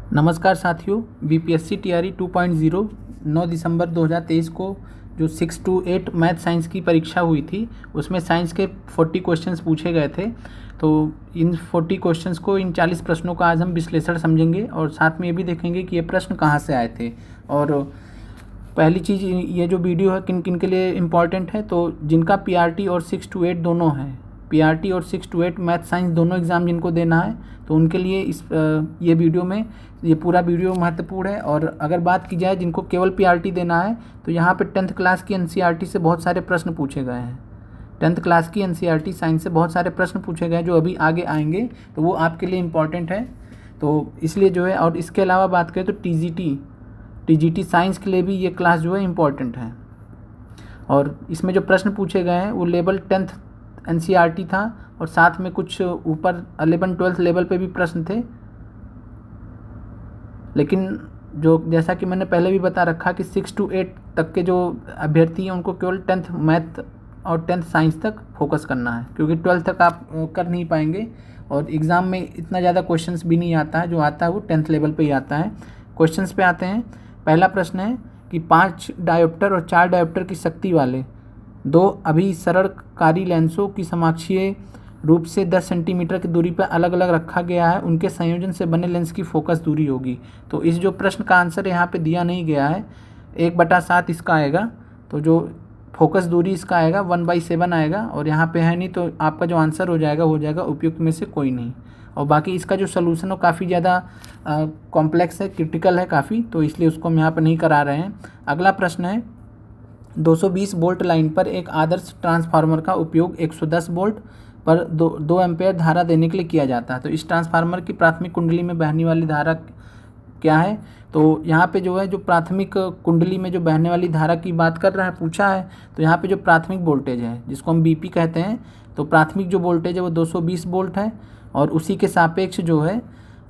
नमस्कार साथियों, BPSC TRE 2.0 9 दिसंबर 2023 को जो 6 to 8 मैथ साइंस की परीक्षा हुई थी, उसमें साइंस के 40 क्वेश्चंस पूछे गए थे। तो इन 40 क्वेश्चंस को, इन 40 प्रश्नों का आज हम विश्लेषण समझेंगे और साथ में ये भी देखेंगे कि ये प्रश्न कहाँ से आए थे। और पहली चीज़, ये जो वीडियो है किन किन के लिए इम्पॉर्टेंट है, तो जिनका पीआरटी और 6 to 8 दोनों हैं, पीआरटी और 6 to 8 मैथ साइंस दोनों एग्ज़ाम जिनको देना है, तो उनके लिए ये वीडियो में ये पूरा वीडियो महत्वपूर्ण है। और अगर बात की जाए जिनको केवल पीआरटी देना है, तो यहाँ पे 10th क्लास की एनसीईआरटी से बहुत सारे प्रश्न पूछे गए हैं। 10th क्लास की एनसीईआरटी साइंस से बहुत सारे प्रश्न पूछे गए हैं जो अभी आगे आएंगे, तो वो आपके लिए इम्पॉर्टेंट है। तो इसलिए जो है, और इसके अलावा बात करें तो टीजीटी साइंस के लिए भी ये क्लास जो है इम्पॉर्टेंट है। और इसमें जो प्रश्न पूछे गए हैं वो लेवल 10th एनसीईआरटी था, और साथ में कुछ ऊपर 11-12 लेवल पे भी प्रश्न थे। लेकिन जो, जैसा कि मैंने पहले भी बता रखा कि 6 to 8 तक के जो अभ्यर्थी हैं उनको केवल 10th मैथ और 10th साइंस तक फोकस करना है, क्योंकि 12th तक आप कर नहीं पाएंगे और एग्ज़ाम में इतना ज़्यादा क्वेश्चंस भी नहीं आता है। जो आता है वो 10th लेवल पे ही आता है। क्वेश्चंस पे आते हैं। पहला प्रश्न है कि 5 डायोप्टर और 4 डायोप्टर की शक्ति वाले 2 अभिसरणकारी लेंसों की समाक्षीय रूप से 10 सेंटीमीटर की दूरी पर अलग अलग रखा गया है, उनके संयोजन से बने लेंस की फोकस दूरी होगी। तो इस जो प्रश्न का आंसर यहाँ पे दिया नहीं गया है, 1/7 इसका आएगा। तो जो फोकस दूरी इसका आएगा 1/7 आएगा, और यहाँ पे है नहीं, तो आपका जो आंसर हो जाएगा उपयुक्त में से कोई नहीं। और बाकी इसका जो सलूशन हो काफ़ी ज़्यादा कॉम्प्लेक्स है, क्रिटिकल है काफ़ी, तो इसलिए उसको हम यहाँ पर नहीं करा रहे हैं। अगला प्रश्न है, 220 वोल्ट लाइन पर एक आदर्श ट्रांसफार्मर का उपयोग 110 वोल्ट पर 2 एम्पेयर धारा देने के लिए किया जाता है। तो इस ट्रांसफार्मर की प्राथमिक कुंडली में बहने वाली धारा क्या है? तो यहाँ पे जो है, जो प्राथमिक कुंडली में जो बहने वाली धारा की बात कर रहा है, पूछा है, तो यहाँ पे जो प्राथमिक वोल्टेज है जिसको हम बीपी कहते हैं, तो प्राथमिक जो वोल्टेज है वो 220 वोल्ट है। और उसी के सापेक्ष जो है,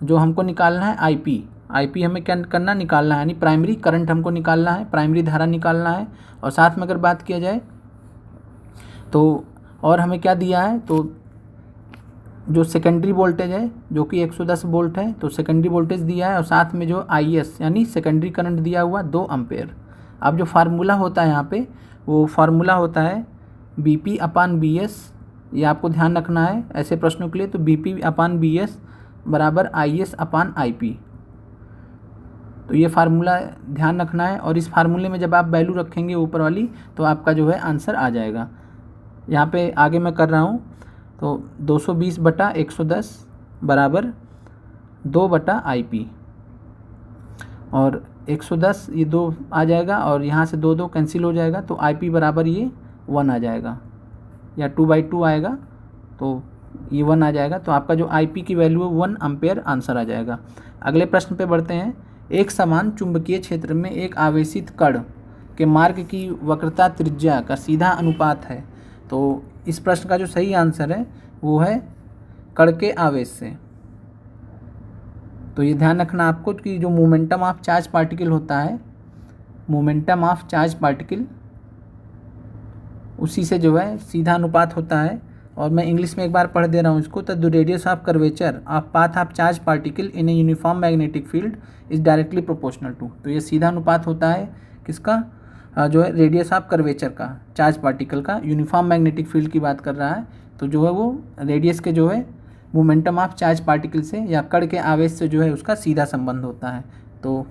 जो हमको निकालना है आईपी हमें क्या करना, निकालना है, यानी प्राइमरी करंट हमको निकालना है, प्राइमरी धारा निकालना है। और साथ में अगर बात किया जाए तो और हमें क्या दिया है, तो जो सेकेंडरी वोल्टेज है जो कि 110 वोल्ट है, तो सेकेंडरी वोल्टेज दिया है, और साथ में जो आईएस यानी सेकेंडरी करंट दिया हुआ 2 एम्पेयर। अब जो फार्मूला होता है यहाँ पे, वो फार्मूला होता है BP/BS। ये आपको ध्यान रखना है ऐसे प्रश्नों के लिए। तो BP/BS बराबर IS/IP। तो ये फार्मूला ध्यान रखना है, और इस फार्मूले में जब आप वैल्यू रखेंगे ऊपर वाली, तो आपका जो है आंसर आ जाएगा। यहाँ पे आगे मैं कर रहा हूँ, तो 220/110 बराबर 2/IP, और 110 ये 2 आ जाएगा, और यहाँ से 2 कैंसिल हो जाएगा, तो IP बराबर ये 1 आ जाएगा, या 2/2 आएगा, तो ये 1 आ जाएगा। तो आपका जो IP की वैल्यू है 1 एम्पेयर आंसर आ जाएगा। अगले प्रश्न पे बढ़ते हैं। एक समान चुंबकीय क्षेत्र में एक आवेशित कण के मार्ग की वक्रता त्रिज्या का सीधा अनुपात है। तो इस प्रश्न का जो सही आंसर है वो है कण के आवेश से। तो ये ध्यान रखना आपको कि जो मोमेंटम ऑफ चार्ज पार्टिकल होता है, मोमेंटम ऑफ चार्ज पार्टिकल, उसी से जो है सीधा अनुपात होता है। और मैं इंग्लिश में एक बार पढ़ दे रहा हूँ इसको। तो the radius of curvature of path of charge particle in a uniform magnetic field is directly proportional to. तो ये सीधा अनुपात होता है किसका, जो है रेडियस ऑफ कर्वेचर का, चार्ज पार्टिकल का। यूनिफॉर्म मैग्नेटिक फील्ड की बात कर रहा है, तो जो है वो रेडियस के जो है मोमेंटम ऑफ चार्ज पार्टिकल से या कण के आवेश से जो है उसका सीधा संबंध होता है। तो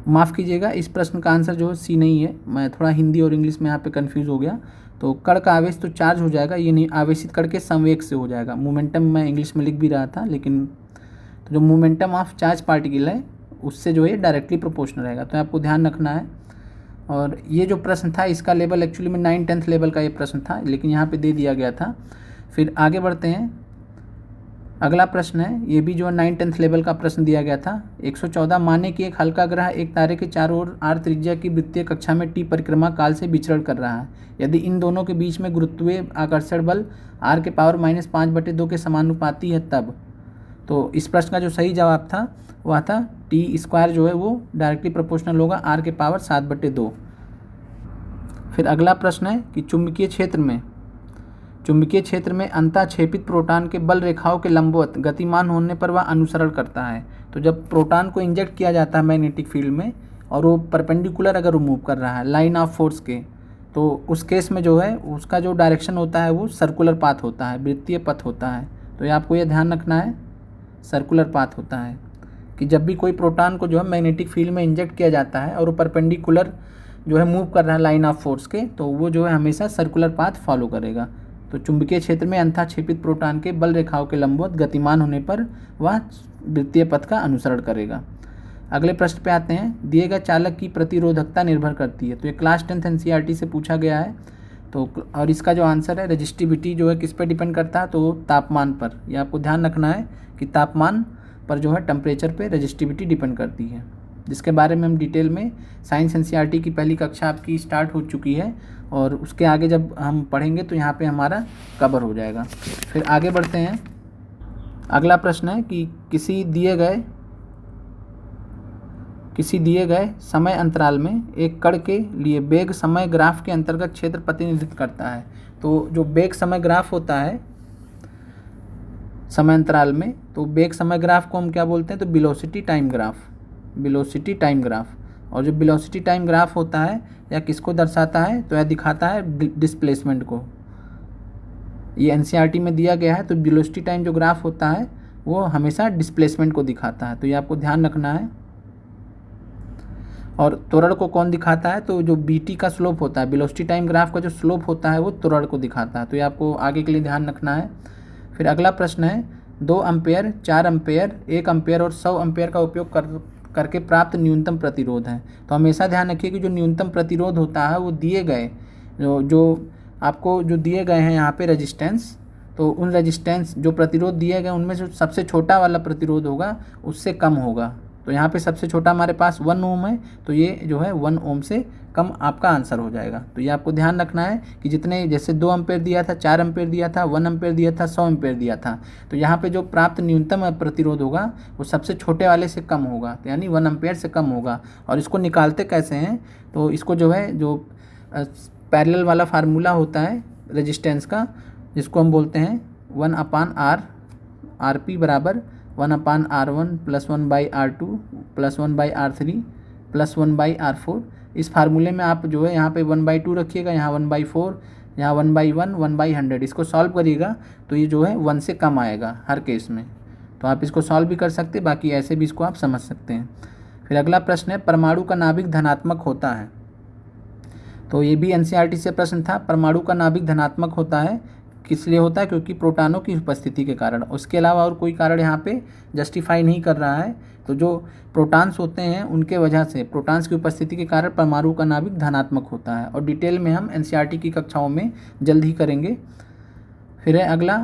माफ़ कीजिएगा, इस प्रश्न का आंसर जो है सी नहीं है। मैं थोड़ा हिंदी और इंग्लिश में यहाँ पे कंफ्यूज हो गया। तो कण का आवेश तो चार्ज हो जाएगा, ये नहीं, आवेशित कण के संवेग से हो जाएगा। मोमेंटम मैं इंग्लिश में लिख भी रहा था, लेकिन तो जो मोमेंटम ऑफ चार्ज पार्टिकल है उससे जो है डायरेक्टली प्रोपोर्शनल रहेगा। तो आपको ध्यान रखना है। और ये जो प्रश्न था इसका लेवल एक्चुअली में 9-10th लेवल का ये प्रश्न था, लेकिन यहाँ पे दे दिया गया था। फिर आगे बढ़ते हैं। अगला प्रश्न है, ये भी जो 9-10th लेवल का प्रश्न दिया गया था। 114 माने कि एक हल्का ग्रह एक तारे के चारों ओर r त्रिज्या की वृत्तीय कक्षा में t परिक्रमा काल से विचरण कर रहा है। यदि इन दोनों के बीच में गुरुत्वीय आकर्षण बल r⁻⁵/2 के समानुपाती है तब। तो इस प्रश्न का जो सही जवाब था वह था t² जो है वो डायरेक्टली प्रोपोर्शनल होगा r⁻⁷/2। फिर अगला प्रश्न है कि चुंबकीय क्षेत्र में चुंबकीय क्षेत्र में अंतःक्षेपित प्रोटॉन के बल रेखाओं के लंबवत गतिमान होने पर वह अनुसरण करता है। तो जब प्रोटॉन को इंजेक्ट किया जाता है मैग्नेटिक फील्ड में और वो परपेंडिकुलर अगर मूव कर रहा है लाइन ऑफ फोर्स के, तो उस केस में जो है उसका जो डायरेक्शन होता है वो सर्कुलर पाथ होता है, वृत्तीय पथ होता है। तो ये आपको ये ध्यान रखना है, सर्कुलर पाथ होता है कि जब भी कोई प्रोटॉन को जो है मैग्नेटिक फील्ड में इंजेक्ट किया जाता है और वो परपेंडिकुलर जो है मूव कर रहा है लाइन ऑफ फोर्स के, तो वो जो है हमेशा सर्कुलर पाथ फॉलो करेगा। तो चुंबकीय क्षेत्र में अंतःक्षेपित प्रोटॉन के बल रेखाओं के लंबवत गतिमान होने पर वह वृत्तीय पथ का अनुसरण करेगा। अगले प्रश्न पे आते हैं, दिए गए चालक की प्रतिरोधकता निर्भर करती है। तो ये क्लास 10th एनसीईआरटी से पूछा गया है। तो और इसका जो आंसर है रेजिस्टिविटी जो है किस पे डिपेंड करता है, तो तापमान पर। यह आपको ध्यान रखना है कि तापमान पर जो है टेम्परेचर पे रेजिस्टिविटी डिपेंड करती है, जिसके बारे में हम डिटेल में साइंस एनसीईआरटी की पहली कक्षा आपकी स्टार्ट हो चुकी है और उसके आगे जब हम पढ़ेंगे तो यहाँ पे हमारा कवर हो जाएगा। फिर आगे बढ़ते हैं। अगला प्रश्न है कि किसी दिए गए समय अंतराल में एक कण के लिए वेग समय ग्राफ के अंतर्गत क्षेत्र प्रतिनिधित्व करता है। तो जो वेग समय ग्राफ होता है समय अंतराल में, तो वेग समय ग्राफ को हम क्या बोलते हैं, तो वेलोसिटी टाइम ग्राफ। और जो वेलोसिटी टाइम ग्राफ होता है यह किसको दर्शाता है, तो यह दिखाता है डिस्प्लेसमेंट को। ये एनसीईआरटी में दिया गया है। तो वेलोसिटी टाइम जो ग्राफ होता है वो हमेशा डिस्प्लेसमेंट को दिखाता है, तो ये आपको ध्यान रखना है। और त्वरण को कौन दिखाता है, तो जो बीटी का स्लोप होता है, वेलोसिटी टाइम ग्राफ का जो स्लोप होता है वो त्वरण को दिखाता है। तो ये आपको आगे के लिए ध्यान रखना है। फिर अगला प्रश्न है, 2 एम्पेयर, 4 एम्पेयर, 1 एम्पेयर और 100 एम्पेयर का उपयोग करके प्राप्त न्यूनतम प्रतिरोध है। तो हमेशा ध्यान रखिए कि जो न्यूनतम प्रतिरोध होता है वो दिए गए जो आपको जो दिए गए हैं यहाँ पे रेजिस्टेंस, तो उन रेजिस्टेंस जो प्रतिरोध दिए गए उनमें जो सबसे छोटा वाला प्रतिरोध होगा उससे कम होगा। तो यहाँ पे सबसे छोटा हमारे पास 1 ओम है, तो ये जो है 1 ओम से कम आपका आंसर हो जाएगा। तो ये आपको ध्यान रखना है कि जितने जैसे 2 एम्पेयर दिया था, 4 एम्पेयर दिया था, 1 एम्पेयर दिया था, 100 एम्पेयर दिया था, तो यहाँ पे जो प्राप्त न्यूनतम प्रतिरोध होगा वो सबसे छोटे वाले से कम होगा, तो यानी 1 एम्पेयर से कम होगा। और इसको निकालते कैसे हैं, तो इसको जो है जो पैरेलल वाला फार्मूला होता है रेजिस्टेंस का, जिसको हम बोलते हैं 1/R, RP बराबर 1/R1 + 1/R2 + 1/R3 + 1/R4। इस फार्मूले में आप जो है यहाँ पे 1/2 रखिएगा, यहाँ 1/4, यहाँ 1/1, 1/100। इसको सॉल्व करिएगा तो ये जो है 1 से कम आएगा हर केस में। तो आप इसको सॉल्व भी कर सकते हैं, बाकी ऐसे भी इसको आप समझ सकते हैं। फिर अगला प्रश्न है, परमाणु का नाभिक धनात्मक होता है। तो ये भी एनसीईआरटी से प्रश्न था। परमाणु का नाभिक धनात्मक होता है, किस लिए होता है, क्योंकि प्रोटॉनों की उपस्थिति के कारण। उसके अलावा और कोई कारण यहाँ पे जस्टिफाई नहीं कर रहा है। तो जो प्रोटॉन्स होते हैं उनके वजह से, प्रोटॉन्स की उपस्थिति के कारण परमाणु का नाभिक धनात्मक होता है। और डिटेल में हम एनसीईआरटी की कक्षाओं में जल्द ही करेंगे। फिर है अगला,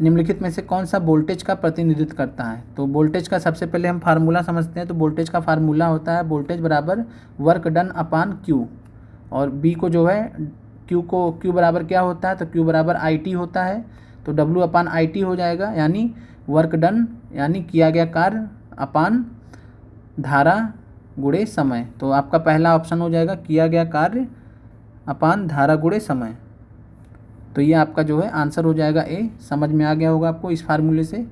निम्नलिखित में से कौन सा वोल्टेज का प्रतिनिधित्व करता है। तो वोल्टेज का सबसे पहले हम फार्मूला समझते हैं। तो वोल्टेज का फार्मूला होता है वोल्टेज बराबर वर्क डन अपान क्यू। और बी को जो है क्यू बराबर क्या होता है, तो क्यू बराबर IT होता है। तो W/IT हो जाएगा, यानी वर्क डन यानी किया गया कार्य अपान धारा गुणे समय। तो आपका पहला ऑप्शन हो जाएगा किया गया कार्य अपान धारा गुणे समय। तो ये आपका जो है आंसर हो जाएगा ए। समझ में आ गया होगा आपको इस फार्मूले से।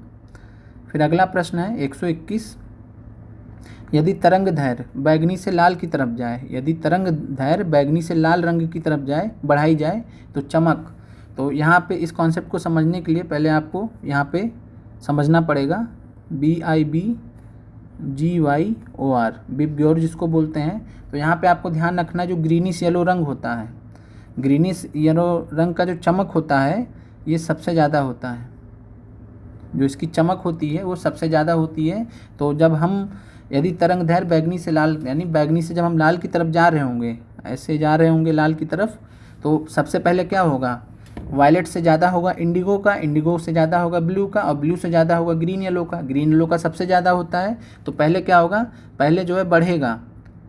फिर अगला प्रश्न है 121, यदि तरंग दैर्घ्य बैगनी से लाल की तरफ जाए, यदि तरंग दैर्घ्य बैगनी से लाल रंग की तरफ जाए, बढ़ाई जाए तो चमक। तो यहाँ पे इस कॉन्सेप्ट को समझने के लिए पहले आपको यहाँ पे समझना पड़ेगा BIBGYOR, बिबग्योर जिसको बोलते हैं। तो यहाँ पे आपको ध्यान रखना, जो ग्रीनिश येलो रंग होता है, ग्रीनिश येलो रंग का जो चमक होता है ये सबसे ज़्यादा होता है। जो इसकी चमक होती है वो सबसे ज़्यादा होती है। तो जब हम यदि तरंग दैर्घ्य बैगनी से लाल, यानी बैगनी से जब हम लाल की तरफ जा रहे होंगे, ऐसे जा रहे होंगे लाल की तरफ, तो सबसे पहले क्या होगा, वायलेट से ज़्यादा होगा इंडिगो का, इंडिगो से ज़्यादा होगा ब्लू का, और ब्लू से ज़्यादा होगा ग्रीन येलो का, ग्रीन येलो का सबसे ज़्यादा होता है। तो पहले क्या होगा, पहले जो है बढ़ेगा,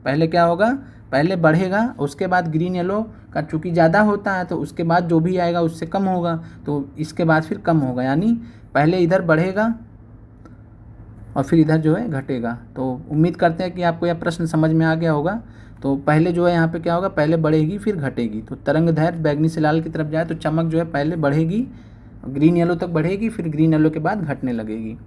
पहले क्या होगा, पहले बढ़ेगा, उसके बाद ग्रीन येलो का चूँकि ज़्यादा होता है तो उसके बाद जो भी आएगा उससे कम होगा, तो इसके बाद फिर कम होगा, यानी पहले इधर बढ़ेगा और फिर इधर जो है घटेगा। तो उम्मीद करते हैं कि आपको यह प्रश्न समझ में आ गया होगा। तो पहले जो है यहाँ पे क्या होगा, पहले बढ़ेगी फिर घटेगी। तो तरंग दैर्घ्य बैगनी से लाल की तरफ जाए तो चमक जो है पहले बढ़ेगी, ग्रीन येलो तक बढ़ेगी, फिर ग्रीन येलो के बाद घटने लगेगी।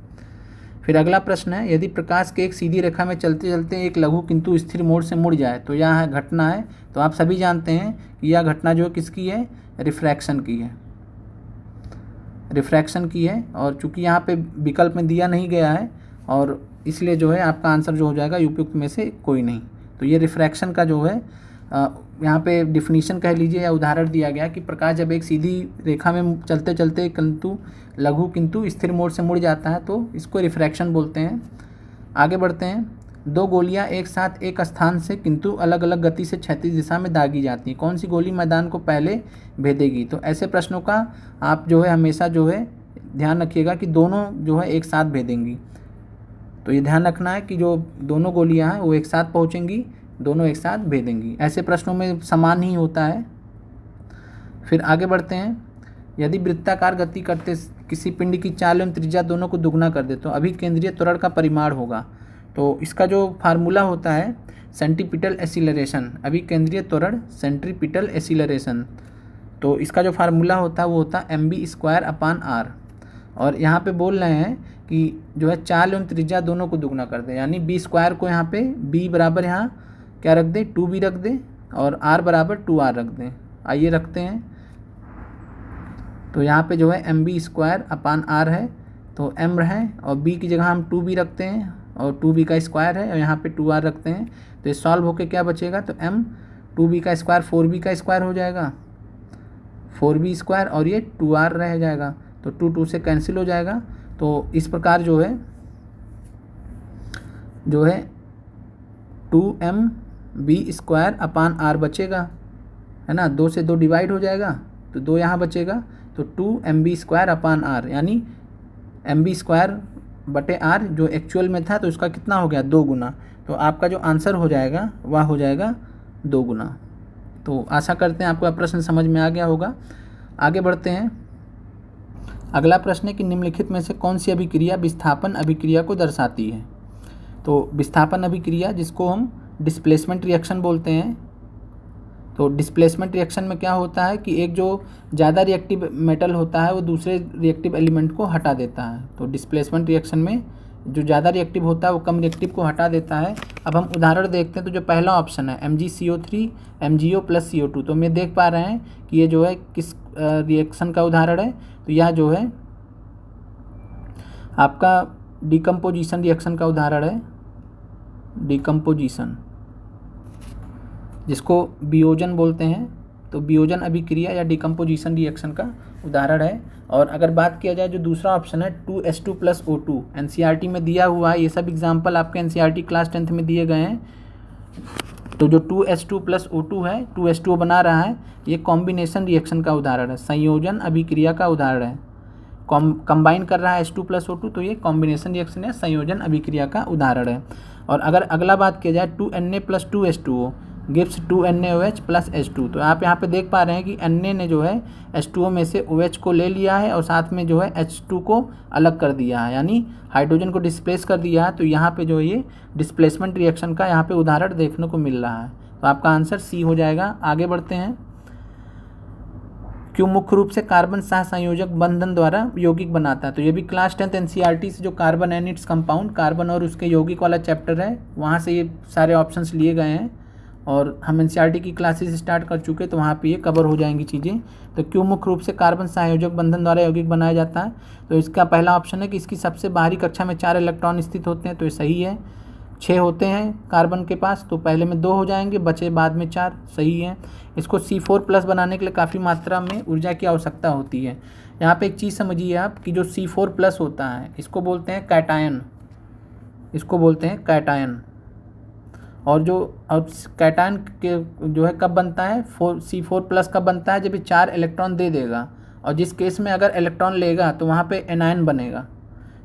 फिर अगला प्रश्न है, यदि प्रकाश के एक सीधी रेखा में चलते चलते एक लघु किंतु स्थिर मोड़ से मुड़ जाए तो यह घटना है। तो आप सभी जानते हैं कि यह घटना जो किसकी है, रिफ्रैक्शन की है, रिफ्रैक्शन की है। और चूंकि यहाँ पे विकल्प में दिया नहीं गया है और इसलिए जो है आपका आंसर जो हो जाएगा उपयुक्त में से कोई नहीं। तो ये रिफ्रैक्शन का जो है यहाँ पे डिफिनीशन कह लीजिए या उदाहरण दिया गया कि प्रकाश जब एक सीधी रेखा में चलते चलते लघु किंतु स्थिर मोड़ से मुड़ जाता है तो इसको रिफ्रैक्शन बोलते हैं। आगे बढ़ते हैं, दो गोलियां एक साथ एक स्थान से किंतु अलग अलग गति से क्षैतिज दिशा में दागी जाती हैं, कौन सी गोली मैदान को पहले भेदेगी। तो ऐसे प्रश्नों का आप जो है हमेशा जो है ध्यान रखिएगा कि दोनों जो है एक साथ भेदेंगी। तो ये ध्यान रखना है कि जो दोनों गोलियां हैं वो एक साथ पहुंचेंगी, दोनों एक साथ भेदेंगी। ऐसे प्रश्नों में समान ही होता है। फिर आगे बढ़ते हैं, यदि वृत्ताकार गति करते किसी पिंड की चाल एवं त्रिज्या दोनों को दुगना कर दे तो अभिकेंद्रीय त्वरण का परिमाण होगा। तो इसका जो फार्मूला होता है सेंट्रीपिटल एक्सीलरेशन, अभिकेंद्रीय त्वरण सेंट्रीपिटल एक्सीलरेशन। तो इसका जो फार्मूला होता है वो होता है mv²/r। और यहाँ पे बोल रहे हैं कि जो है चाल एवं त्रिज्या दोनों को दुगना कर दे, यानी b² को यहाँ पे b बराबर यहाँ क्या रख दे, 2b रख दे और r बराबर 2r रख दें। आइए रखते हैं। तो यहाँ पे जो है mv²/r है, तो m है और b की जगह हम 2b रखते हैं और 2b का स्क्वायर है और यहाँ पे 2r रखते हैं। तो ये सॉल्व होके क्या बचेगा, तो m 2b का स्क्वायर 4b का स्क्वायर हो जाएगा, 4b² और ये 2r रह जाएगा। तो 2 से कैंसिल हो जाएगा। तो इस प्रकार जो है 2mv²/r बचेगा, है ना। 2 से 2 डिवाइड हो जाएगा तो 2 यहाँ बचेगा। तो 2mv²/r यानी mv²/r जो एक्चुअल में था तो उसका कितना हो गया, 2 गुना। तो आपका जो आंसर हो जाएगा वह हो जाएगा 2 गुना। तो आशा करते हैं आपको प्रश्न समझ में आ गया होगा। आगे बढ़ते हैं, अगला प्रश्न है कि निम्नलिखित में से कौन सी अभिक्रिया विस्थापन अभिक्रिया को दर्शाती है। तो विस्थापन अभिक्रिया जिसको हम डिस्प्लेसमेंट रिएक्शन बोलते हैं। तो डिस्प्लेसमेंट रिएक्शन में क्या होता है कि एक जो ज़्यादा रिएक्टिव मेटल होता है वो दूसरे रिएक्टिव एलिमेंट को हटा देता है। तो डिस्प्लेसमेंट रिएक्शन में जो ज़्यादा रिएक्टिव होता है वो कम रिएक्टिव को हटा देता है। अब हम उदाहरण देखते हैं। तो जो पहला ऑप्शन है MgCO3 MgO + CO2, तो हम ये देख पा रहे हैं कि ये जो है किस रिएक्शन का उदाहरण है। तो यह जो है आपका डिकम्पोजिशन रिएक्शन का उदाहरण है, डिकम्पोजिशन जिसको वियोजन बोलते हैं। तो वियोजन अभिक्रिया या डिकम्पोजिशन रिएक्शन का उदाहरण है। और अगर बात किया जाए जो दूसरा ऑप्शन है 2H2 + O2, NCERT में दिया हुआ है, ये सब एग्जाम्पल आपके NCERT क्लास 10th में दिए गए हैं। तो जो 2H2 + O2 है, 2H2O बना रहा है, ये कॉम्बिनेशन रिएक्शन का उदाहरण है, संयोजन अभिक्रिया का उदाहरण है। कंबाइन कर रहा है H2 + O2, तो ये कॉम्बिनेशन रिएक्शन या संयोजन अभिक्रिया का उदाहरण है। और अगर अगला बात किया जाए 2Na + 2H2O gives 2NaOH + H2, तो आप यहाँ पे देख पा रहे हैं कि Na ने जो है H2O में से OH को ले लिया है और साथ में जो है H2 को अलग कर दिया है, यानी हाइड्रोजन को डिस्प्लेस कर दिया है। तो यहाँ पे जो ये डिस्प्लेसमेंट रिएक्शन का यहाँ पे उदाहरण देखने को मिल रहा है। तो आपका आंसर सी हो जाएगा। आगे बढ़ते हैं, क्यों मुख्य रूप से कार्बन सहसंयोजक बंधन द्वारा यौगिक बनाता है। तो ये भी क्लास 10th NCERT से जो carbon and its compound, carbon और उसके यौगिक वाला चैप्टर है, वहाँ से ये सारे ऑप्शंस लिए गए हैं। और हम NCERT की क्लासेस स्टार्ट कर चुके, तो वहाँ पे ये कवर हो जाएंगी चीज़ें। तो क्यों मुख्य रूप से कार्बन सहसंयोजक बंधन द्वारा यौगिक बनाया जाता है। तो इसका पहला ऑप्शन है कि इसकी सबसे बाहरी कक्षा में 4 इलेक्ट्रॉन स्थित होते हैं, तो ये सही है। 6 होते हैं कार्बन के पास, तो पहले में 2 हो जाएंगे, बचे बाद में 4, सही है। इसको C4+ बनाने के लिए काफ़ी मात्रा में ऊर्जा की आवश्यकता होती है। यहाँ पे एक चीज़ समझिए आप कि जो C4+ होता है इसको बोलते हैं कैटायन, इसको बोलते हैं कैटायन। और जो कैटायन के जो है कब बनता है, C4+ कब बनता है, जब ये 4 इलेक्ट्रॉन दे देगा। और जिस केस में अगर इलेक्ट्रॉन लेगा तो वहाँ पे एनायन बनेगा।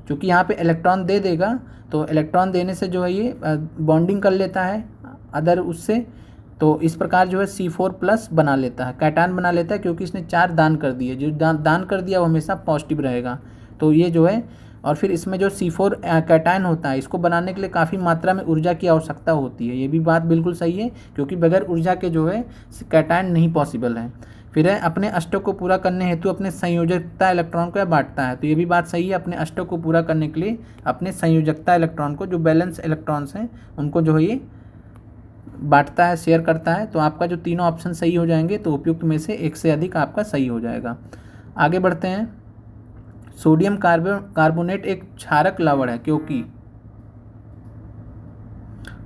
क्योंकि यहाँ पे इलेक्ट्रॉन दे देगा तो इलेक्ट्रॉन देने से जो है ये बॉन्डिंग कर लेता है अदर उससे, तो इस प्रकार जो है C4+ बना लेता है, कैटायन बना लेता है, क्योंकि इसने 4 दान कर दिए। जो दान कर दिया वो हमेशा पॉजिटिव रहेगा। तो ये जो है और फिर इसमें जो C4 कैटायन होता है, इसको बनाने के लिए काफ़ी मात्रा में ऊर्जा की आवश्यकता होती है। ये भी बात बिल्कुल सही है, क्योंकि बगैर ऊर्जा के जो है कैटायन नहीं पॉसिबल है। फिर है अपने अष्टक को पूरा करने हेतु अपने संयोजकता इलेक्ट्रॉन को बांटता है। तो ये भी बात सही है, अपने अष्टक को पूरा करने के लिए अपने संयोजकता इलेक्ट्रॉन को, जो बैलेंस इलेक्ट्रॉन्स हैं उनको जो है ये बांटता है, शेयर करता है। तो आपका जो तीनों ऑप्शन सही हो जाएंगे, तो उपयुक्त में से एक से अधिक आपका सही हो जाएगा। आगे बढ़ते हैं। सोडियम कार्बोनेट एक क्षारक लवण है क्योंकि,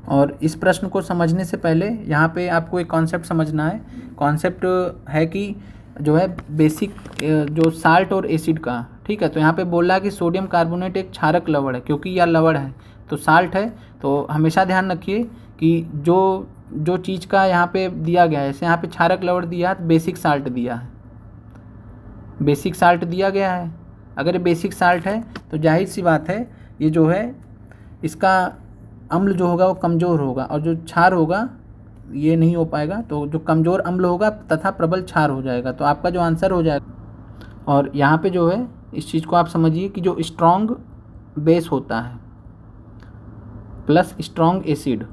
और इस प्रश्न को समझने से पहले यहाँ पे आपको एक कॉन्सेप्ट समझना है। कॉन्सेप्ट है कि जो है बेसिक जो साल्ट और एसिड का, ठीक है। तो यहाँ पे बोल रहा है कि सोडियम कार्बोनेट एक क्षारक लवण है क्योंकि यह लवण है, तो साल्ट है। तो हमेशा ध्यान रखिए कि जो चीज़ का यहाँ पे दिया गया है, जैसे यहाँ पे क्षारक लवण दिया है तो बेसिक साल्ट दिया है, बेसिक साल्ट दिया गया है। अगर ये बेसिक साल्ट है तो जाहिर सी बात है ये जो है इसका अम्ल जो होगा वो कमज़ोर होगा, और जो क्षार होगा ये नहीं हो पाएगा। तो जो कमज़ोर अम्ल होगा तथा प्रबल क्षार हो जाएगा। तो आपका जो आंसर हो जाएगा, और यहाँ पे जो है इस चीज़ को आप समझिए कि जो स्ट्रॉन्ग बेस होता है plus strong acid,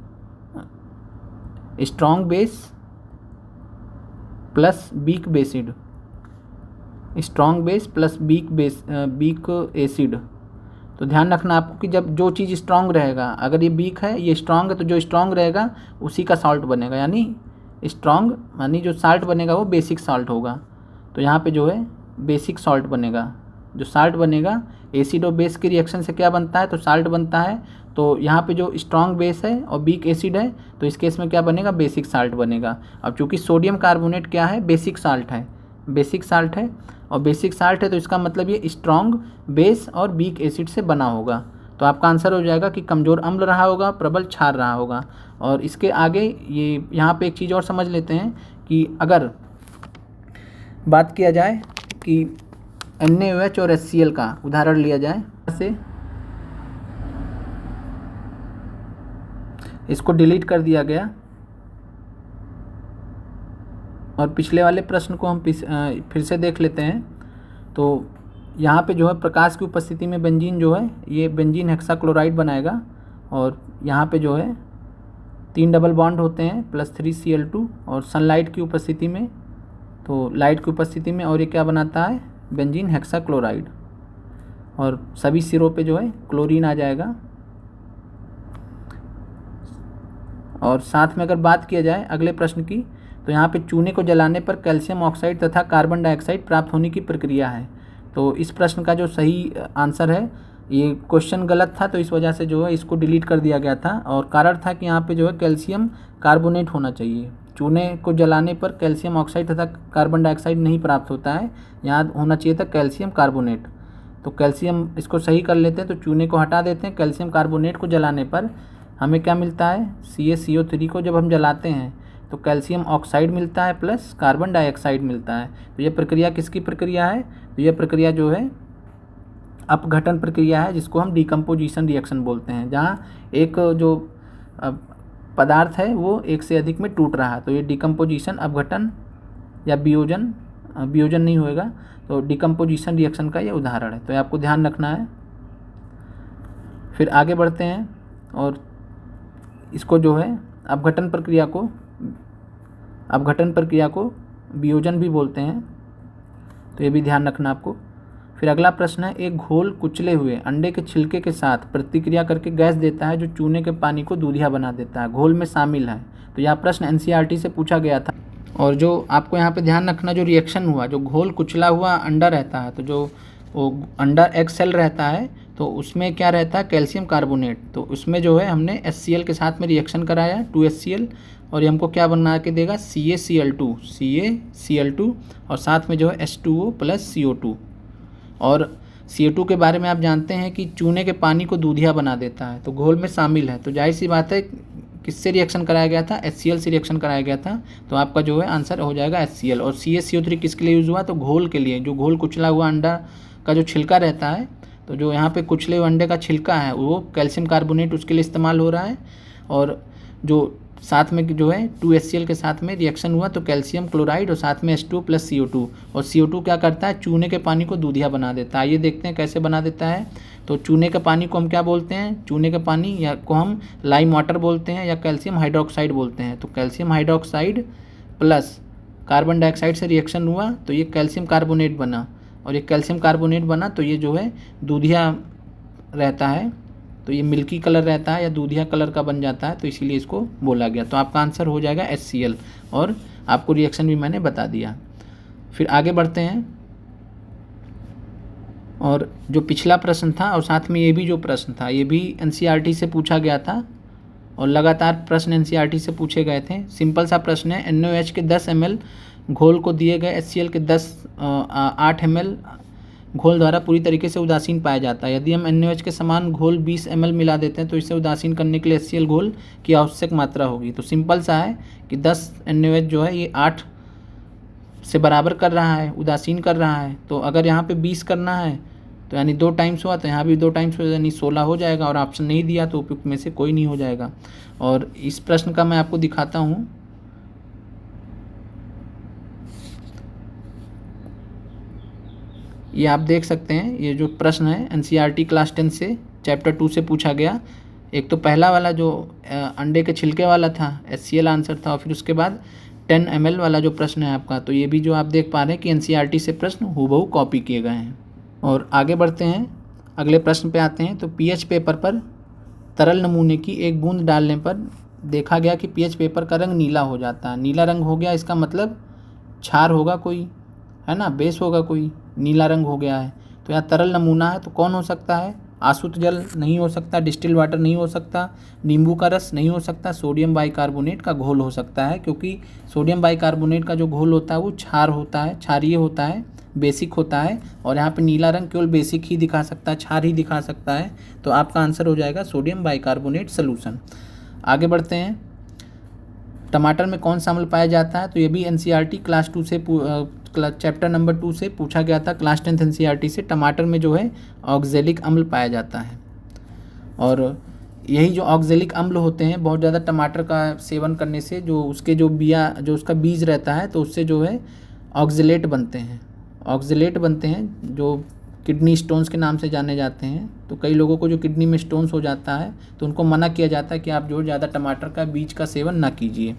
strong base plus week based, strong base plus weak acid. तो ध्यान रखना आपको कि जब जो चीज़ स्ट्रॉन्ग रहेगा, अगर ये वीक है ये स्ट्रॉन्ग है, तो जो स्ट्रॉन्ग रहेगा उसी का सॉल्ट बनेगा, यानी स्ट्रॉन्ग यानी जो साल्ट बनेगा वो बेसिक सॉल्ट होगा। तो यहाँ पे जो है बेसिक सॉल्ट बनेगा। जो साल्ट बनेगा एसिड और बेस के रिएक्शन से क्या बनता है, तो साल्ट बनता है। तो यहाँ पे जो स्ट्रॉन्ग बेस है और वीक एसिड है, तो इस केस में क्या बनेगा, बेसिक साल्ट बनेगा। अब चूँकि सोडियम कार्बोनेट क्या है, बेसिक साल्ट है, बेसिक साल्ट है, और बेसिक साल्ट है तो इसका मतलब ये स्ट्रॉन्ग बेस और वीक एसिड से बना होगा। तो आपका आंसर हो जाएगा कि कमज़ोर अम्ल रहा होगा, प्रबल क्षार रहा होगा। और इसके आगे ये यहाँ पे एक चीज़ और समझ लेते हैं कि अगर बात किया जाए कि NaOH और HCl का उदाहरण लिया जाए, से इसको डिलीट कर दिया गया, और पिछले वाले प्रश्न को हम फिर से देख लेते हैं। तो यहाँ पे जो है प्रकाश की उपस्थिति में बेंजीन जो है ये बेंजीन हेक्साक्लोराइड बनाएगा, और यहाँ पे जो है 3 डबल बॉन्ड होते हैं प्लस 3Cl2, और सनलाइट की उपस्थिति में, तो लाइट की उपस्थिति में, और ये क्या बनाता है, बेंजीन हेक्साक्लोराइड, और सभी सिरों पे जो है क्लोरीन आ जाएगा। और साथ में अगर बात किया जाए अगले प्रश्न की, तो यहाँ पे चूने को जलाने पर कैल्शियम ऑक्साइड तथा कार्बन डाइऑक्साइड प्राप्त होने की प्रक्रिया है। तो इस प्रश्न का जो सही आंसर है, ये क्वेश्चन गलत था तो इस वजह से जो है इसको डिलीट कर दिया गया था, और कारण था कि यहाँ पे जो है कैल्शियम कार्बोनेट होना चाहिए। चूने को जलाने पर कैल्शियम ऑक्साइड तथा कार्बन डाइऑक्साइड नहीं प्राप्त होता है, यहाँ होना चाहिए था कैल्शियम कार्बोनेट। तो कैल्शियम, इसको सही कर लेते हैं, तो चूने को हटा देते हैं। कैल्शियम कार्बोनेट को जलाने पर हमें क्या मिलता है, CaCO3 को जब हम जलाते हैं तो कैल्शियम ऑक्साइड मिलता है प्लस कार्बन डाइऑक्साइड मिलता है। तो ये प्रक्रिया किसकी प्रक्रिया है, तो ये प्रक्रिया जो है अपघटन प्रक्रिया है, जिसको हम डिकम्पोजिशन रिएक्शन बोलते हैं, जहाँ एक जो पदार्थ है वो एक से अधिक में टूट रहा है। तो ये डिकम्पोजिशन, अपघटन या वियोजन नहीं होएगा, तो डिकम्पोजिशन रिएक्शन का ये उदाहरण है। तो ये आपको ध्यान रखना है। फिर आगे बढ़ते हैं, और इसको जो है अपघटन प्रक्रिया को वियोजन भी बोलते हैं, तो ये भी ध्यान रखना आपको। फिर अगला प्रश्न है, एक घोल कुचले हुए अंडे के छिलके के साथ प्रतिक्रिया करके गैस देता है जो चूने के पानी को दूधिया बना देता है, घोल में शामिल है। तो यह प्रश्न NCERT से पूछा गया था। और जो आपको यहाँ पे ध्यान रखना, जो रिएक्शन हुआ, जो घोल कुचला हुआ अंडा रहता है, तो जो वो अंडा एग सेल रहता है, तो उसमें क्या रहता है, कैल्शियम कार्बोनेट। तो उसमें जो है हमने HCl के साथ में रिएक्शन कराया 2HCl, और ये हमको क्या बना के देगा, CaCl2, और साथ में जो है H2O प्लस CO2। और CO2 के बारे में आप जानते हैं कि चूने के पानी को दूधिया बना देता है, तो घोल में शामिल है। तो जाहिर सी बात है किससे रिएक्शन कराया गया था, HCl से रिएक्शन कराया गया था। तो आपका जो है आंसर हो जाएगा HCl। और CaCO3 किसके लिए यूज़ हुआ, तो घोल के लिए। जो घोल कुचला हुआ अंडा का जो छिलका रहता है, तो जो यहाँ पे कुचले हुए अंडे का छिलका है वो कैल्शियम कार्बोनेट उसके लिए इस्तेमाल हो रहा है। और जो साथ में जो है 2HCl के साथ में रिएक्शन हुआ, तो कैल्शियम क्लोराइड और साथ में H2 प्लस CO2, और CO2 क्या करता है, चूने के पानी को दूधिया बना देता है। ये देखते हैं कैसे बना देता है। तो चूने के पानी को हम क्या बोलते हैं, चूने के पानी या को हम लाइम वाटर बोलते हैं या कैल्शियम हाइड्रोक्साइड बोलते हैं। तो calcium hydroxide plus carbon dioxide से रिएक्शन हुआ तो ये कैल्शियम कार्बोनेट बना, और ये कैल्शियम कार्बोनेट बना तो ये जो है दूधिया रहता है, तो ये मिल्की कलर रहता है या दूधिया कलर का बन जाता है, तो इसीलिए इसको बोला गया। तो आपका आंसर हो जाएगा HCl, और आपको रिएक्शन भी मैंने बता दिया। फिर आगे बढ़ते हैं, और जो पिछला प्रश्न था और साथ में ये भी जो प्रश्न था ये भी NCERT से पूछा गया था, और लगातार प्रश्न NCERT से पूछे गए थे। सिंपल सा प्रश्न है, NaOH के 10 ml घोल को दिए गए HCl के 8 ml घोल द्वारा पूरी तरीके से उदासीन पाया जाता है। यदि हम NaOH के समान घोल 20 ml मिला देते हैं तो इसे उदासीन करने के लिए HCl घोल की आवश्यक मात्रा होगी। तो सिंपल सा है कि 10 NaOH जो है ये 8 से बराबर कर रहा है, उदासीन कर रहा है। तो अगर यहाँ पे 20 करना है तो यानी 2 टाइम्स हुआ, तो यहाँ भी 2 टाइम्स हो यानी 16 हो जाएगा, और ऑप्शन नहीं दिया तो उपयुक्त में से कोई नहीं हो जाएगा। और इस प्रश्न का मैं आपको दिखाता हूँ। ये आप देख सकते हैं, ये जो प्रश्न है NCERT क्लास 10 से चैप्टर 2 से पूछा गया। एक तो पहला वाला जो अंडे के छिलके वाला था HCl आंसर था, और फिर उसके बाद 10 ml वाला जो प्रश्न है आपका, तो ये भी जो आप देख पा रहे हैं कि NCERT से प्रश्न हूबहू कॉपी किए गए हैं। और आगे बढ़ते हैं, अगले प्रश्न पे आते हैं। तो pH पेपर पर तरल नमूने की एक बूंद डालने पर देखा गया कि pH पेपर का रंग नीला हो जाता है। नीला रंग हो गया, इसका मतलब क्षार होगा कोई, है ना, बेस होगा कोई, नीला रंग हो गया है। तो यहाँ तरल नमूना है, तो कौन हो सकता है, आसुत जल नहीं हो सकता, डिस्टिल वाटर नहीं हो सकता, नींबू का रस नहीं हो सकता, सोडियम बाइकार्बोनेट का घोल हो सकता है, क्योंकि सोडियम बाइकार्बोनेट का जो घोल होता है वो क्षार होता है, क्षारीय होता है, बेसिक होता है, और यहाँ पे नीला रंग केवल बेसिक ही दिखा सकता है, क्षार ही दिखा सकता है। तो आपका आंसर हो जाएगा सोडियम बाइकार्बोनेट सॉल्यूशन। आगे बढ़ते हैं, टमाटर में कौन सा अम्ल पाया जाता है। तो ये भी NCERT क्लास 2 से चैप्टर नंबर 2 से पूछा गया था, क्लास 10 NCERT से। टमाटर में जो है ऑक्जेलिक अम्ल पाया जाता है, और यही जो ऑक्जेलिक अम्ल होते हैं बहुत ज़्यादा टमाटर का सेवन करने से जो उसके जो उसका बीज रहता है तो उससे जो है ऑक्जेलेट बनते हैं, ऑक्जेलेट बनते हैं जो किडनी स्टोन्स के नाम से जाने जाते हैं। तो कई लोगों को जो किडनी में स्टोन्स हो जाता है तो उनको मना किया जाता है कि आप जो ज़्यादा टमाटर का बीज का सेवन ना कीजिए।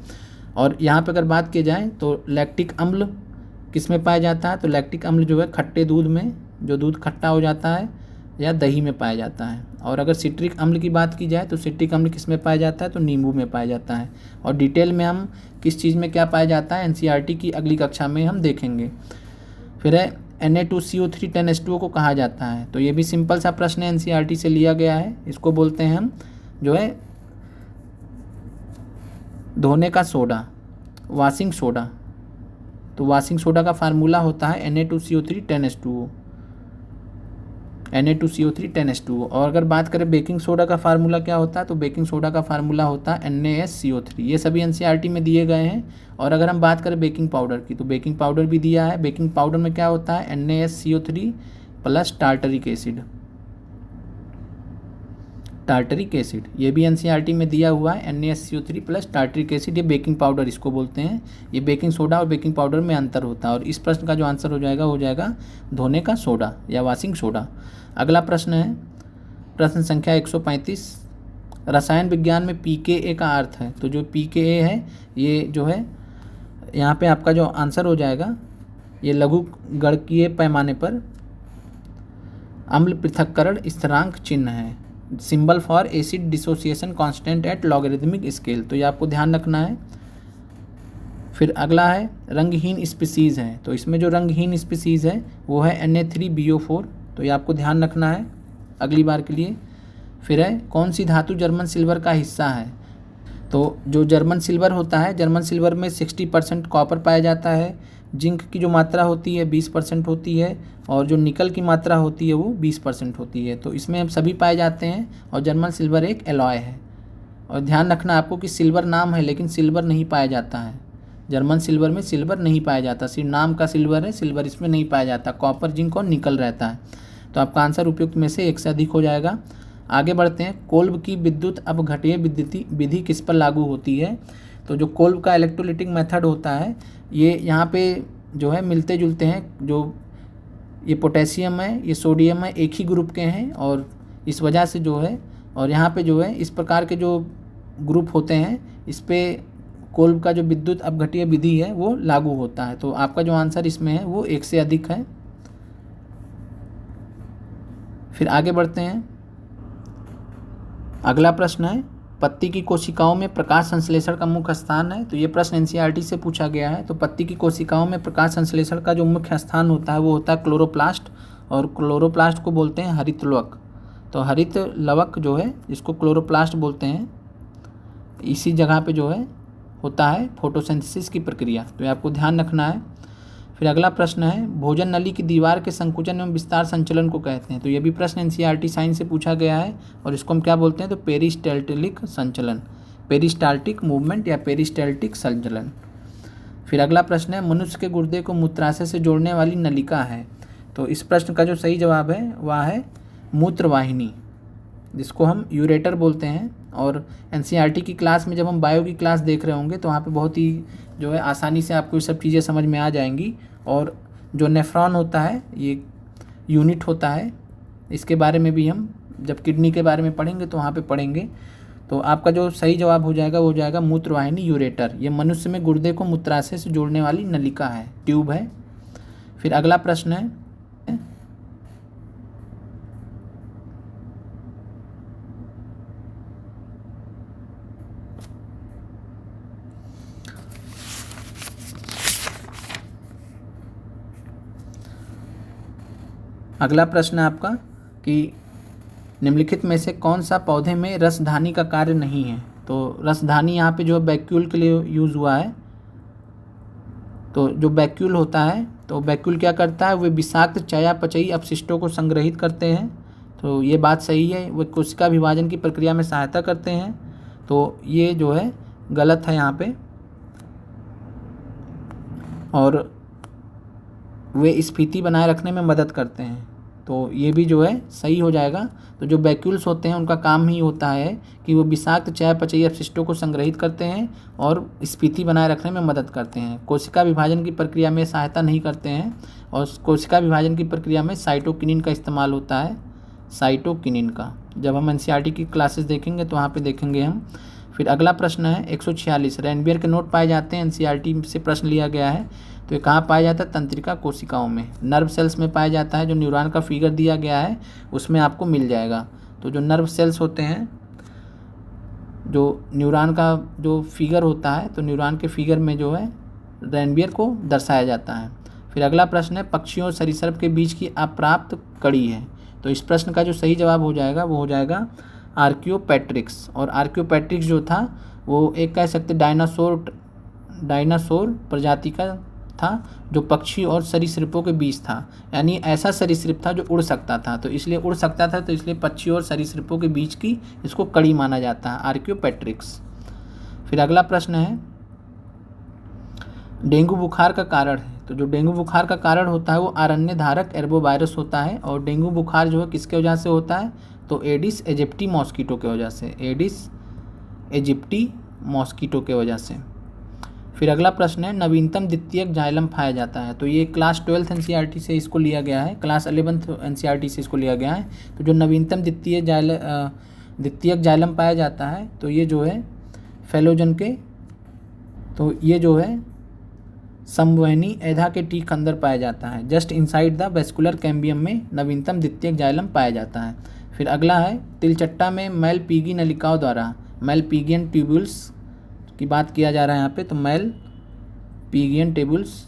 और यहाँ पे अगर बात की जाए तो लैक्टिक अम्ल किस में पाया जाता है, तो लैक्टिक अम्ल जो है खट्टे दूध में, जो दूध खट्टा हो जाता है, या दही में पाया जाता है। और अगर सिट्रिक अम्ल की बात की जाए तो सिट्रिक अम्ल किस में पाया जाता है, तो नींबू में पाया जाता है। और डिटेल में हम किस चीज़ में क्या पाया जाता है NCERT की अगली कक्षा में हम देखेंगे। फिर है Na2CO3 10H2O को कहा जाता है। तो ये भी सिंपल सा प्रश्न है, NCERT से लिया गया है। इसको बोलते हैं हम जो है धोने का सोडा, वॉशिंग सोडा। तो वॉशिंग सोडा का फार्मूला होता है Na2CO3 10H2O, Na2CO3 10H2O। और अगर बात करें बेकिंग सोडा का फार्मूला क्या होता है, तो बेकिंग सोडा का फार्मूला होता है NaSCO3। ये सभी NCERT में दिए गए हैं। और अगर हम बात करें बेकिंग पाउडर की, तो बेकिंग पाउडर भी दिया है। बेकिंग पाउडर में क्या होता है NaSCO3 plus tartaric acid, tartaric acid ये भी NCERT में दिया हुआ है, NaSCO3 प्लस टार्टरिक एसिड, ये बेकिंग पाउडर इसको बोलते हैं। ये बेकिंग सोडा और बेकिंग पाउडर में अंतर होता है। और इस प्रश्न का जो आंसर हो जाएगा धोने का सोडा या वॉशिंग सोडा। अगला प्रश्न है प्रश्न संख्या 135, रसायन विज्ञान में pKa का अर्थ है। तो जो pKa है ये जो है यहाँ पे आपका जो आंसर हो जाएगा, ये लघु गणकीय पैमाने पर अम्ल पृथक्करण स्थिरांक चिन्ह है, symbol for acid dissociation constant eight logarithmic scale. तो ये आपको ध्यान रखना है। फिर अगला है रंगहीन स्पीसीज़ है। तो इसमें जो रंगहीन स्पीसीज़ है वो है Na3BO4। तो ये आपको ध्यान रखना है अगली बार के लिए। फिर है कौन सी धातु जर्मन सिल्वर का हिस्सा है। तो जो जर्मन सिल्वर होता है, जर्मन सिल्वर में 60% कॉपर पाया जाता है, जिंक की जो मात्रा होती है 20% होती है, और जो निकल की मात्रा होती है वो 20% होती है। तो इसमें सभी पाए जाते हैं, और जर्मन सिल्वर एक एलॉय है। और ध्यान रखना आपको कि सिल्वर नाम है लेकिन सिल्वर नहीं पाया जाता है। जर्मन सिल्वर में सिल्वर नहीं पाया जाता, सिर्फ नाम का सिल्वर है, सिल्वर इसमें नहीं पाया जाता। कॉपर, जिंक और निकल रहता है। तो आपका आंसर उपयुक्त में से 1 से अधिक हो जाएगा। आगे बढ़ते हैं, कोल्ब की विद्युत अपघट्य विधि किस पर लागू होती है। तो जो कोल्ब का इलेक्ट्रोलिटिक मेथड होता है ये यहाँ पे जो है मिलते जुलते हैं। जो ये पोटेशियम है, ये सोडियम है, एक ही ग्रुप के हैं और इस वजह से जो है, और यहाँ पे जो है इस प्रकार के जो ग्रुप होते हैं इस पे कोल्ब का जो विद्युत अपघट्य विधि है वो लागू होता है। तो आपका जो आंसर इसमें है वो 1 से अधिक है। फिर आगे बढ़ते हैं। अगला प्रश्न है, पत्ती की कोशिकाओं में प्रकाश संश्लेषण का मुख्य स्थान है। तो ये प्रश्न एनसीईआरटी से पूछा गया है। तो पत्ती की कोशिकाओं में प्रकाश संश्लेषण का जो मुख्य स्थान होता है वो होता है क्लोरोप्लास्ट, और क्लोरोप्लास्ट को बोलते हैं हरित लवक। तो हरित लवक जो है इसको क्लोरोप्लास्ट बोलते हैं। इसी जगह पे जो है होता है फोटोसिंथेसिस की प्रक्रिया, तो ये आपको ध्यान रखना है। फिर अगला प्रश्न है, भोजन नली की दीवार के संकुचन एवं विस्तार संचलन को कहते हैं। तो ये भी प्रश्न एनसीईआरटी साइंस से पूछा गया है और इसको हम क्या बोलते हैं, तो पेरिस्टाल्टिक संचलन, पेरिस्टाल्टिक मूवमेंट या पेरिस्टाल्टिक संचलन। फिर अगला प्रश्न है, मनुष्य के गुर्दे को मूत्राशय से जोड़ने वाली नलिका है। तो इस प्रश्न का जो सही जवाब है वह है मूत्रवाहिनी, जिसको हम यूरेटर बोलते हैं। और एनसीईआरटी की क्लास में जब हम बायो की क्लास देख रहे होंगे तो वहाँ पे बहुत ही जो है आसानी से आपको ये सब चीज़ें समझ में आ जाएंगी। और जो नेफ्रॉन होता है ये यूनिट होता है, इसके बारे में भी हम जब किडनी के बारे में पढ़ेंगे तो वहाँ पे पढ़ेंगे। तो आपका जो सही जवाब हो जाएगा वो हो जाएगा मूत्रवाहिनी यूरेटर। ये मनुष्य में गुर्दे को मूत्राशय से जोड़ने वाली नलिका है, ट्यूब है। फिर अगला प्रश्न है, अगला प्रश्न है आपका कि निम्नलिखित में से कौन सा पौधे में रसधानी का कार्य नहीं है। तो रसधानी यहाँ पे जो वैक्यूल के लिए यूज़ हुआ है। तो जो वैक्यूल होता है, तो वैक्यूल क्या करता है, वे विषाक्त चयापचयी अपशिष्टों को संग्रहित करते हैं। तो ये बात सही है, वे कोशिका विभाजन की प्रक्रिया में सहायता करते हैं। तो ये जो है गलत है यहाँ पे, और वे स्फीति बनाए रखने में मदद करते हैं। तो ये भी जो है सही हो जाएगा। तो जो वैक्यूल्स होते हैं उनका काम ही होता है कि वो विषाक्त चयापचयी अपशिष्टों को संग्रहित करते हैं और स्फीति बनाए रखने में मदद करते हैं। कोशिका विभाजन की प्रक्रिया में सहायता नहीं करते हैं, और कोशिका विभाजन की प्रक्रिया में साइटोकिनिन का इस्तेमाल होता है, साइटोकिनिन का। जब हम एनसीईआरटी की क्लासेस देखेंगे तो वहाँ पे देखेंगे हम। फिर अगला प्रश्न है 146, रेनबियर के नोट पाए जाते हैं, एनसीईआरटी से प्रश्न लिया गया है। तो ये कहाँ पाया जाता है, तंत्रिका कोशिकाओं में, नर्व सेल्स में पाया जाता है। जो न्यूरॉन का फिगर दिया गया है उसमें आपको मिल जाएगा। तो जो नर्व सेल्स होते हैं, जो न्यूरॉन का जो फिगर होता है, तो न्यूरॉन के फिगर में जो है रेनबियर को दर्शाया जाता है। फिर अगला प्रश्न है, पक्षियों और सरीसृप के बीच की अप्राप्त कड़ी है। तो इस प्रश्न का जो सही जवाब हो जाएगा वो हो जाएगा आर्कियोपेट्रिक्स। और आर्कियोपेट्रिक्स जो था वो एक कह सकते डायनासोर प्रजाति का था, जो पक्षी और सरीसृपों के बीच था। यानी ऐसा सरीसृप था जो उड़ सकता था, तो इसलिए उड़ सकता था, तो इसलिए पक्षी और सरीसृपों के बीच की इसको कड़ी माना जाता है, आर्कियोपेट्रिक्स। फिर अगला प्रश्न है, डेंगू बुखार का कारण है। तो जो डेंगू बुखार का कारण होता है वो अरण्य धारक एर्बोवायरस होता है। और डेंगू बुखार जो है किसके वजह से होता है, तो एडिस एजिप्टी मॉस्किटो के वजह से, एडिस एजिप्टी मॉस्किटो के वजह से। फिर अगला प्रश्न है, नवीनतम द्वितीयक जाइलम पाया जाता है। तो ये क्लास 12th एनसीईआरटी से इसको लिया गया है, क्लास 11th एनसीईआरटी से इसको लिया गया है। तो जो नवीनतम द्वितीयक जाइलम पाया जाता है तो ये जो है फेलोजन के, तो ये जो है संवहनी एधा के ठीक अंदर पाया जाता है, just inside the vascular cambium में नवीनतम द्वितीयक जाइलम पाया जाता है। फिर अगला है, तिलचट्टा में मेलपीगी नलिकाओं द्वारा, मेलपीगियन ट्यूब्यूल्स की बात किया जा रहा है यहाँ पे। तो मेलपीगियन ट्यूब्यूल्स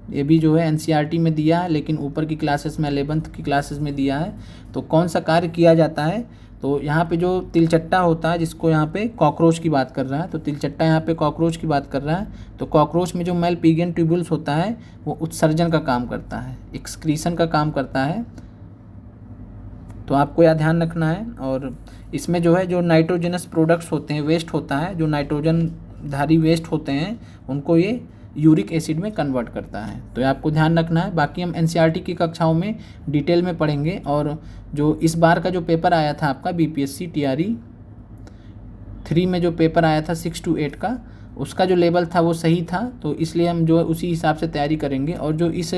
ये भी जो है एनसीईआरटी में दिया है, लेकिन ऊपर की क्लासेस में 11th की क्लासेस में दिया है। तो कौन सा कार्य किया जाता है, तो यहाँ पे जो तिलचट्टा होता है, जिसको यहाँ पे कॉकरोच की बात कर रहा है, तो तिलचट्टा यहाँ पे कॉकरोच की बात कर रहा है। तो कॉकरोच में जो मेलपीगियन ट्यूब्यूल्स होता है वो उत्सर्जन का काम करता है, एक्सक्रीशन का काम करता है। तो आपको यह ध्यान रखना है। और इसमें जो है जो नाइट्रोजनस प्रोडक्ट्स होते हैं, वेस्ट होता है, जो नाइट्रोजन धारी वेस्ट होते हैं उनको ये यूरिक एसिड में कन्वर्ट करता है। तो ये आपको ध्यान रखना है। बाकी हम एनसीईआरटी की कक्षाओं में डिटेल में पढ़ेंगे। और जो इस बार का जो पेपर आया था आपका बीपीएससी टीआरई 3 में जो पेपर आया था 6 to 8 का, उसका जो लेवल था वो सही था, तो इसलिए हम जो है उसी हिसाब से तैयारी करेंगे। और जो इस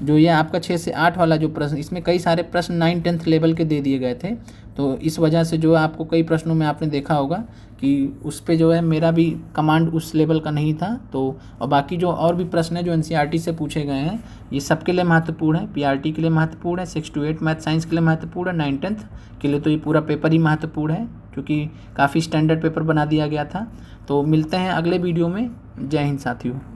जो ये आपका 6 से 8 वाला जो प्रश्न, इसमें कई सारे प्रश्न 9-10th लेवल के दे दिए गए थे, तो इस वजह से जो आपको कई प्रश्नों में आपने देखा होगा कि उस पे जो है मेरा भी कमांड उस लेवल का नहीं था। तो और बाकी जो और भी प्रश्न है जो एनसीईआरटी से पूछे गए हैं, ये सबके लिए महत्वपूर्ण है। पीआरटी के लिए महत्वपूर्ण है, 6 to 8 मैथ साइंस के लिए महत्वपूर्ण है, 9-10th के लिए तो ये पूरा पेपर ही महत्वपूर्ण है, क्योंकि काफ़ी स्टैंडर्ड पेपर बना दिया गया था। तो मिलते हैं अगले वीडियो में। जय हिंद साथियों।